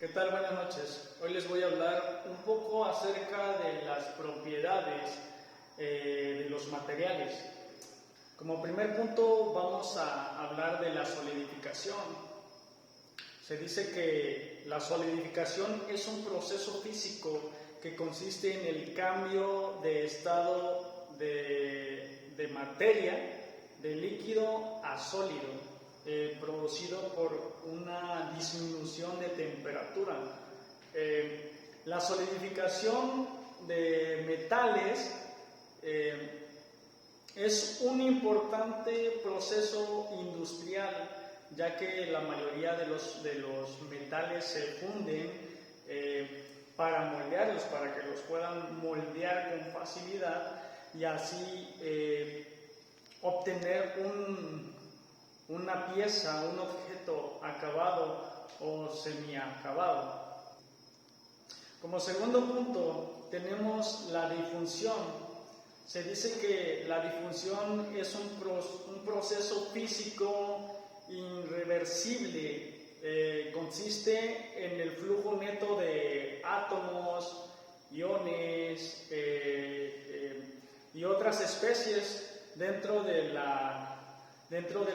¿Qué tal? Buenas noches. Hoy les voy a hablar un poco acerca de las propiedades de los materiales. Como primer punto vamos a hablar de la solidificación. Se dice que la solidificación es un proceso físico que consiste en el cambio de estado de materia, de líquido a sólido, producido por una disminución de temperatura. La solidificación de metales es un importante proceso industrial, ya que la mayoría de los metales se funden para moldearlos, para que los puedan moldear con facilidad y así obtener una pieza, un objeto acabado o semiacabado. Como segundo punto tenemos la difusión. Se dice que la difusión es un proceso físico irreversible. Consiste en el flujo neto de átomos, iones y otras especies dentro de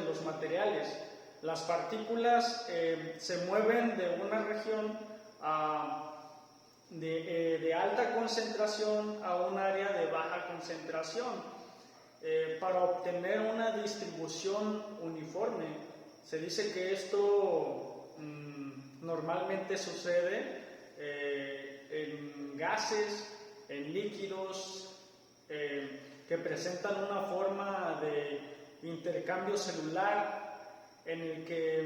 los materiales. Las partículas se mueven de una región de alta concentración a un área de baja concentración para obtener una distribución uniforme. Se dice que esto normalmente sucede en gases, en líquidos que presentan una forma de intercambio celular en el que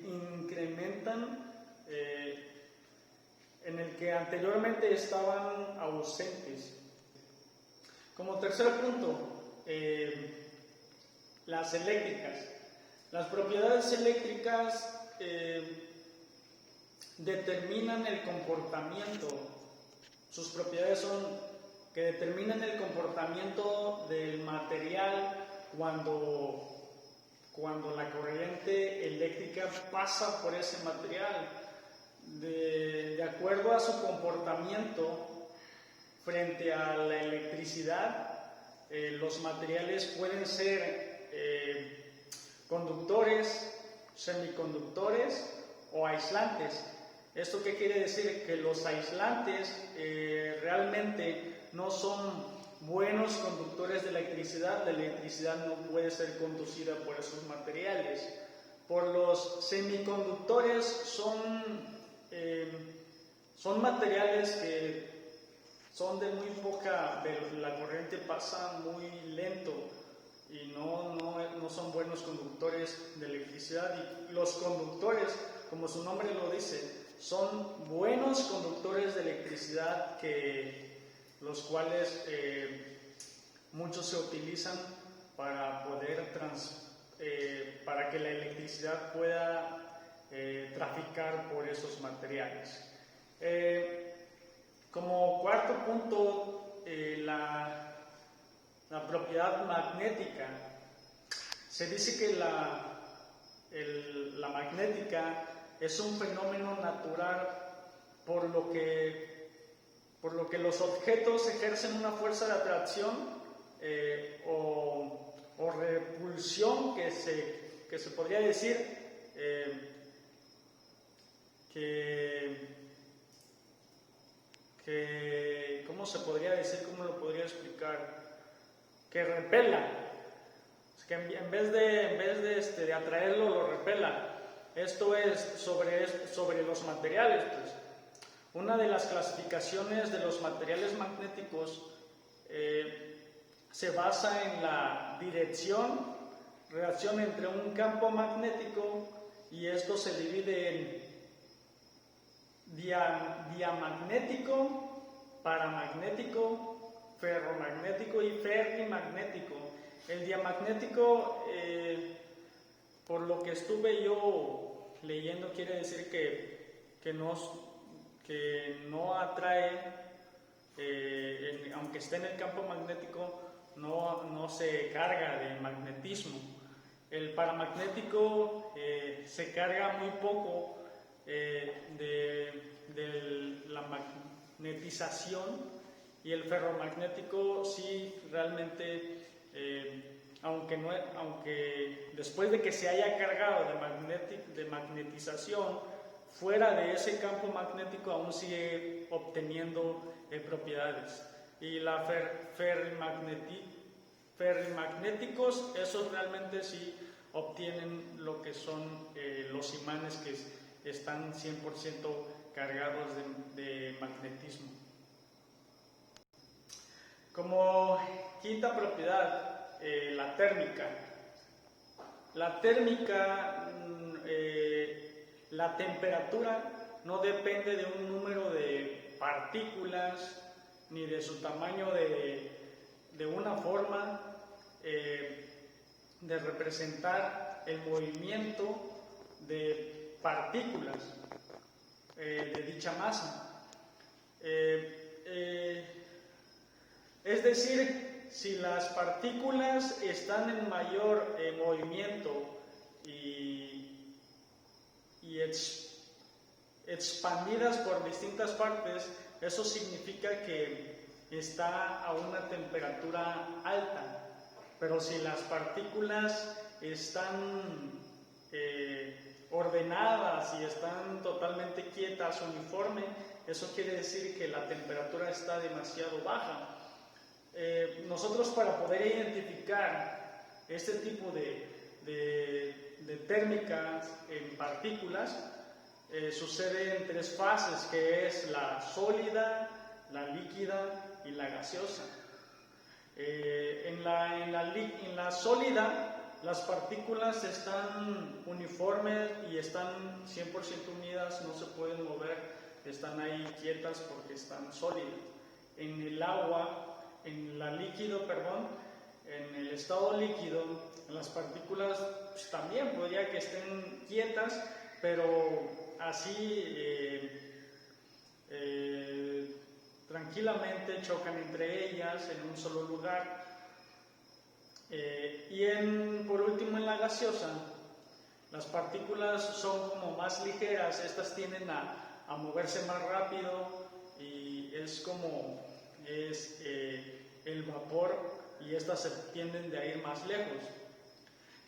incrementan, en el que anteriormente estaban ausentes. Como tercer punto, las eléctricas. Las propiedades eléctricas determinan el comportamiento. Sus propiedades son que determinan el comportamiento del material cuando la corriente eléctrica pasa por ese material. De acuerdo a su comportamiento frente a la electricidad, los materiales pueden ser conductores, semiconductores o aislantes. ¿Esto qué quiere decir? Que los aislantes realmente no son buenos conductores de electricidad. La electricidad no puede ser conducida por esos materiales. Por los semiconductores son materiales que son de muy poca, la corriente pasa muy lento y no son buenos conductores de electricidad. Y los conductores, como su nombre lo dice, son buenos conductores de electricidad, los cuales muchos se utilizan para para que la electricidad pueda traficar por esos materiales. Como cuarto punto, la propiedad magnética. Se dice que la magnética es un fenómeno natural por lo que los objetos ejercen una fuerza de atracción o repulsión que se podría decir ¿cómo se podría decir? ¿Cómo lo podría explicar? Que repela. Que en vez de atraerlo, lo repela. Esto es sobre los materiales. Pues. Una de las clasificaciones de los materiales magnéticos se basa en la relación entre un campo magnético, y esto se divide en diamagnético, paramagnético, ferromagnético y ferrimagnético. El diamagnético, por lo que estuve yo leyendo, quiere decir que no atrae, aunque esté en el campo magnético, no se carga de magnetismo. El paramagnético se carga muy poco magnetización, y el ferromagnético sí realmente, aunque después de que se haya cargado de magnetización, fuera de ese campo magnético aún sigue obteniendo propiedades. Y la ferrimagnéticos, esos realmente sí obtienen lo que son los imanes que están 100% cargados de magnetismo. Como quinta propiedad, la térmica. La térmica, la temperatura no depende de un número de partículas ni de su tamaño de una forma de representar el movimiento de partículas de dicha masa. Es decir, si las partículas están en mayor movimiento y expandidas por distintas partes, eso significa que está a una temperatura alta. Pero si las partículas están ordenadas y están totalmente quietas, uniforme, eso quiere decir que la temperatura está demasiado baja. Nosotros, para poder identificar este tipo de térmicas en partículas, sucede en tres fases, que es la sólida, la líquida y la gaseosa. En la sólida, las partículas están uniformes y están 100% unidas, no se pueden mover, están ahí quietas porque están sólidas. En el estado líquido, las partículas pues, también podría que estén quietas, pero así tranquilamente chocan entre ellas en un solo lugar. Por último, en la gaseosa, las partículas son como más ligeras, estas tienden a moverse más rápido y es como el vapor, y estas se tienden a ir más lejos.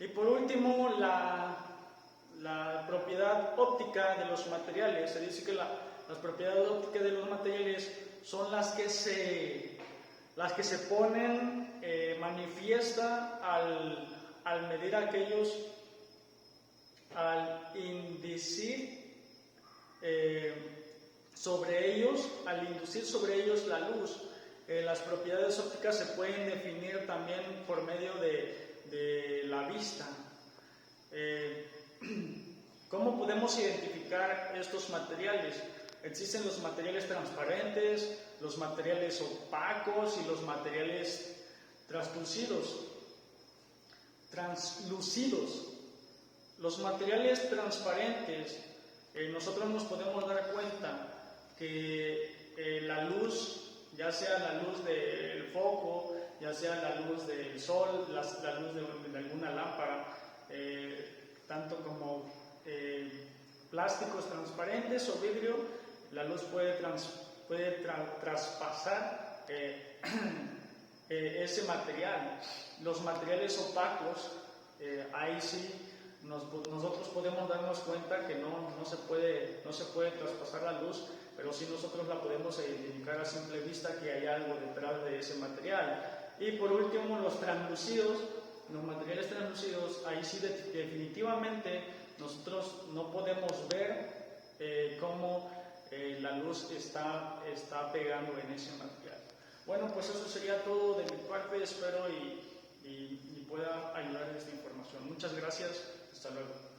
Y por último, la propiedad óptica de los materiales. Se dice que las propiedades ópticas de los materiales son las que se ponen manifiesta al medir aquellos, al inducir sobre ellos la luz. Las propiedades ópticas se pueden definir también por medio de la vista. ¿Cómo podemos identificar estos materiales? Existen los materiales transparentes, los materiales opacos y los materiales translúcidos. Los materiales transparentes, nosotros nos podemos dar cuenta que la luz, ya sea la luz del foco, ya sea la luz del sol, la luz de alguna lámpara, tanto como plásticos transparentes o vidrio, la luz puede traspasar ese material. Los materiales opacos, ahí sí nosotros podemos darnos cuenta que no se puede traspasar la luz, pero sí nosotros la podemos identificar a simple vista que hay algo detrás de ese material. Y por último, los materiales translúcidos, ahí sí definitivamente nosotros no podemos ver cómo la luz está pegando en ese material. Bueno, pues eso sería todo de mi parte, espero y pueda ayudar en esta información. Muchas gracias, hasta luego.